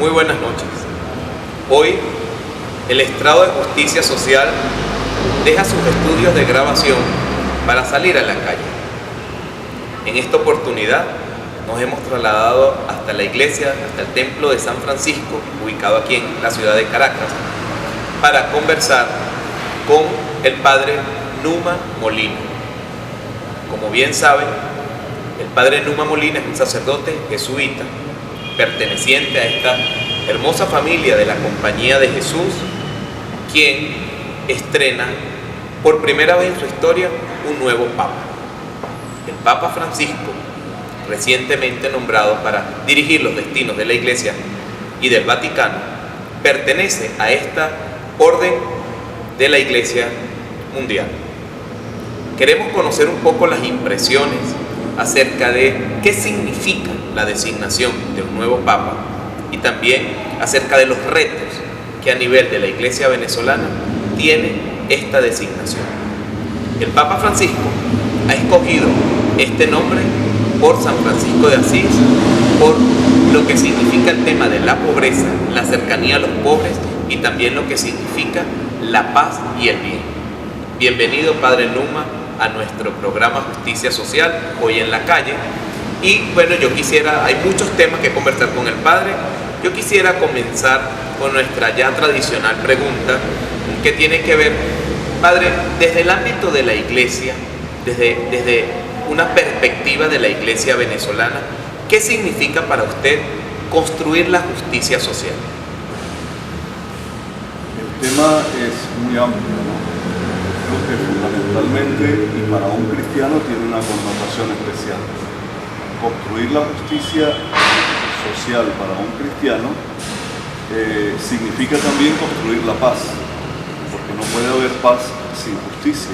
Muy buenas noches. Hoy, el Estrado de Justicia Social deja sus estudios de grabación para salir a la calle. En esta oportunidad nos hemos trasladado hasta la iglesia, hasta el templo de San Francisco, ubicado aquí en la ciudad de Caracas, para conversar con el padre Numa Molina. Como bien saben, el padre Numa Molina es un sacerdote jesuita, perteneciente a esta hermosa familia de la Compañía de Jesús, quien estrena por primera vez en su historia un nuevo Papa. El Papa Francisco, recientemente nombrado para dirigir los destinos de la Iglesia y del Vaticano, pertenece a esta orden de la Iglesia mundial. Queremos conocer un poco las impresiones acerca de qué significa la designación de un nuevo Papa y también acerca de los retos que a nivel de la Iglesia venezolana tiene esta designación. El Papa Francisco ha escogido este nombre por San Francisco de Asís, por lo que significa el tema de la pobreza, la cercanía a los pobres y también lo que significa la paz y el bien. Bienvenido, Padre Numa, a nuestro programa Justicia Social, hoy en la calle. Y bueno, hay muchos temas que conversar con el Padre. Yo quisiera comenzar con nuestra ya tradicional pregunta, que tiene que ver, Padre, desde el ámbito de la Iglesia, desde una perspectiva de la Iglesia venezolana, ¿qué significa para usted construir la justicia social? El tema es muy amplio, ¿no? Creo que fundamentalmente, y para un cristiano, tiene una connotación especial. Construir la justicia social para un cristiano significa también construir la paz, porque no puede haber paz sin justicia.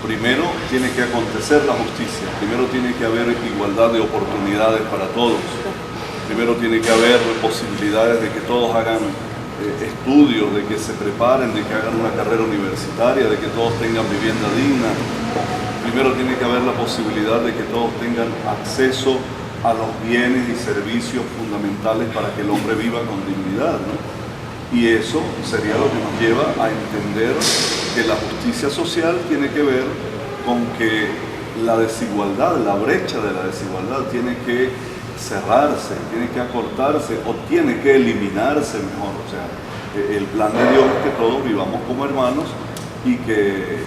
Primero tiene que acontecer la justicia, primero tiene que haber igualdad de oportunidades para todos, primero tiene que haber posibilidades de que todos hagan estudios, de que se preparen, de que hagan una carrera universitaria, de que todos tengan vivienda digna. Primero tiene que haber la posibilidad de que todos tengan acceso a los bienes y servicios fundamentales para que el hombre viva con dignidad, ¿no? Y eso sería lo que nos lleva a entender que la justicia social tiene que ver con que la desigualdad, la brecha de la desigualdad tiene que cerrarse, tiene que acortarse o tiene que eliminarse mejor. O sea, el plan de Dios es que todos vivamos como hermanos y que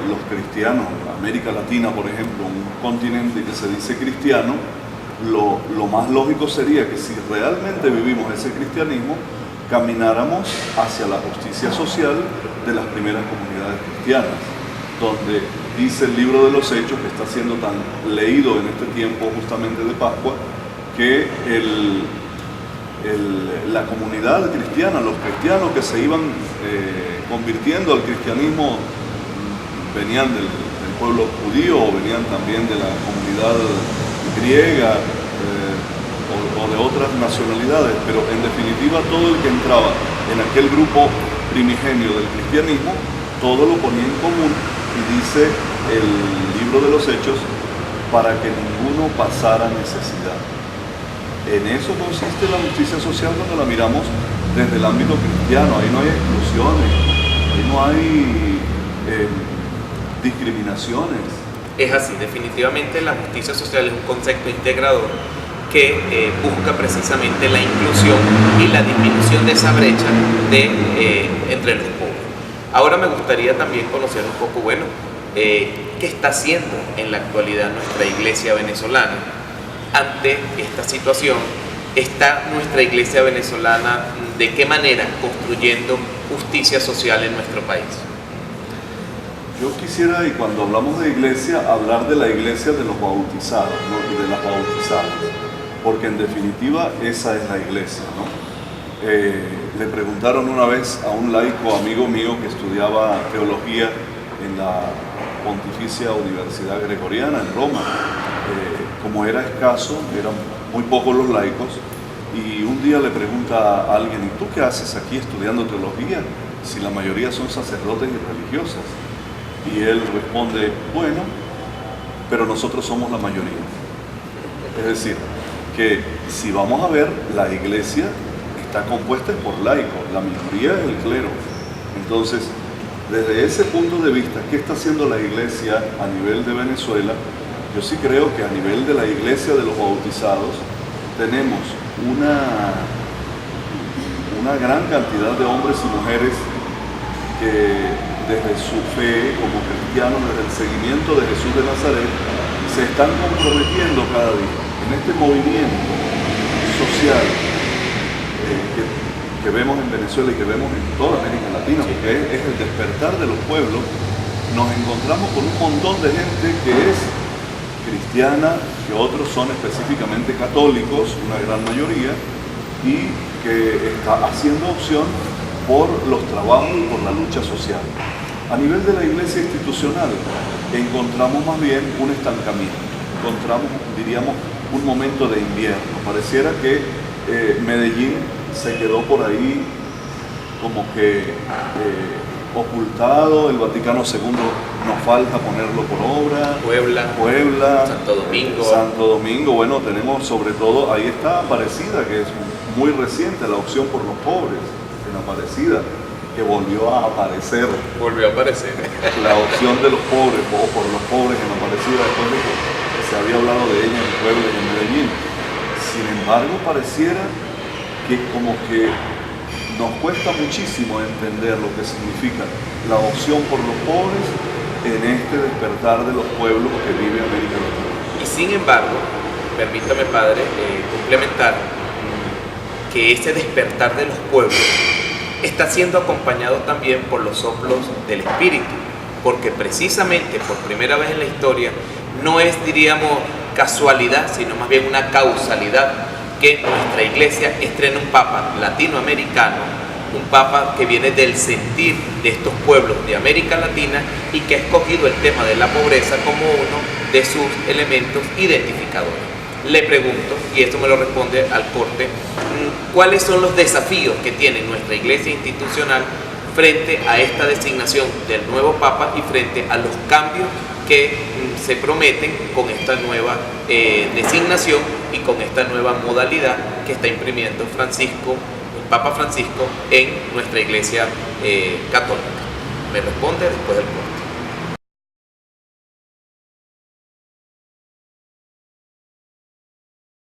los cristianos, América Latina por ejemplo, un continente que se dice cristiano, lo más lógico sería que si realmente vivimos ese cristianismo, camináramos hacia la justicia social de las primeras comunidades cristianas, donde dice el libro de los Hechos, que está siendo tan leído en este tiempo justamente de Pascua, que la comunidad cristiana, los cristianos que se iban convirtiendo al cristianismo, venían del pueblo judío o venían también de la comunidad griega o de otras nacionalidades, pero en definitiva todo el que entraba en aquel grupo primigenio del cristianismo, todo lo ponía en común. Y dice el libro de los Hechos, para que ninguno pasara necesidad. En eso consiste la justicia social cuando la miramos desde el ámbito cristiano. Ahí no hay exclusiones, ahí no hay discriminaciones. Es así, definitivamente la justicia social es un concepto integrador que busca precisamente la inclusión y la disminución de esa brecha entre los pobres. Ahora me gustaría también conocer un poco, qué está haciendo en la actualidad nuestra Iglesia venezolana ante esta situación. ¿Está nuestra Iglesia venezolana de qué manera construyendo justicia social en nuestro país? Yo quisiera, y cuando hablamos de iglesia, hablar de la iglesia de los bautizados, ¿no? Y de las bautizadas, porque en definitiva esa es la iglesia, ¿no? Le preguntaron una vez a un laico amigo mío que estudiaba teología en la Pontificia Universidad Gregoriana en Roma. Como era escaso, eran muy pocos los laicos, y un día le pregunta a alguien: ¿y tú qué haces aquí estudiando teología si la mayoría son sacerdotes y religiosas? Y él responde: bueno, pero nosotros somos la mayoría. Es decir, que si vamos a ver, la iglesia está compuesta por laicos, la minoría es el clero. Entonces, desde ese punto de vista, ¿qué está haciendo la iglesia a nivel de Venezuela? Yo sí creo que a nivel de la iglesia de los bautizados tenemos una gran cantidad de hombres y mujeres que desde su fe como cristianos, desde el seguimiento de Jesús de Nazaret, se están comprometiendo cada día en este movimiento social que vemos en Venezuela y que vemos en toda América Latina, porque es el despertar de los pueblos. Nos encontramos con un montón de gente que es cristiana, que otros son específicamente católicos, una gran mayoría, y que está haciendo opción por los trabajos y por la lucha social. A nivel de la iglesia institucional, encontramos más bien un estancamiento, encontramos, diríamos, un momento de invierno. Pareciera que Medellín se quedó por ahí como que ocultado, el Vaticano II nos falta ponerlo por obra. Puebla, Santo Domingo, bueno, tenemos sobre todo, ahí está Aparecida, que es muy reciente, la opción por los pobres en Aparecida, que volvió a aparecer. La opción de los pobres, o por los pobres en Aparecida, después de que se había hablado de ella en Puebla y en Medellín. Sin embargo, pareciera que como que nos cuesta muchísimo entender lo que significa la opción por los pobres en este despertar de los pueblos que vive América Latina. Y sin embargo, permítame, padre, complementar que ese despertar de los pueblos está siendo acompañado también por los soplos del Espíritu, porque precisamente por primera vez en la historia no es, diríamos, casualidad, sino más bien una causalidad que nuestra iglesia estrena un papa latinoamericano, un papa que viene del sentir de estos pueblos de América Latina y que ha escogido el tema de la pobreza como uno de sus elementos identificadores. Le pregunto, y esto me lo responde al corte, ¿cuáles son los desafíos que tiene nuestra iglesia institucional frente a esta designación del nuevo papa y frente a los cambios que se prometen con esta nueva designación y con esta nueva modalidad que está imprimiendo el Papa Francisco en nuestra iglesia católica? Me responde después del corte.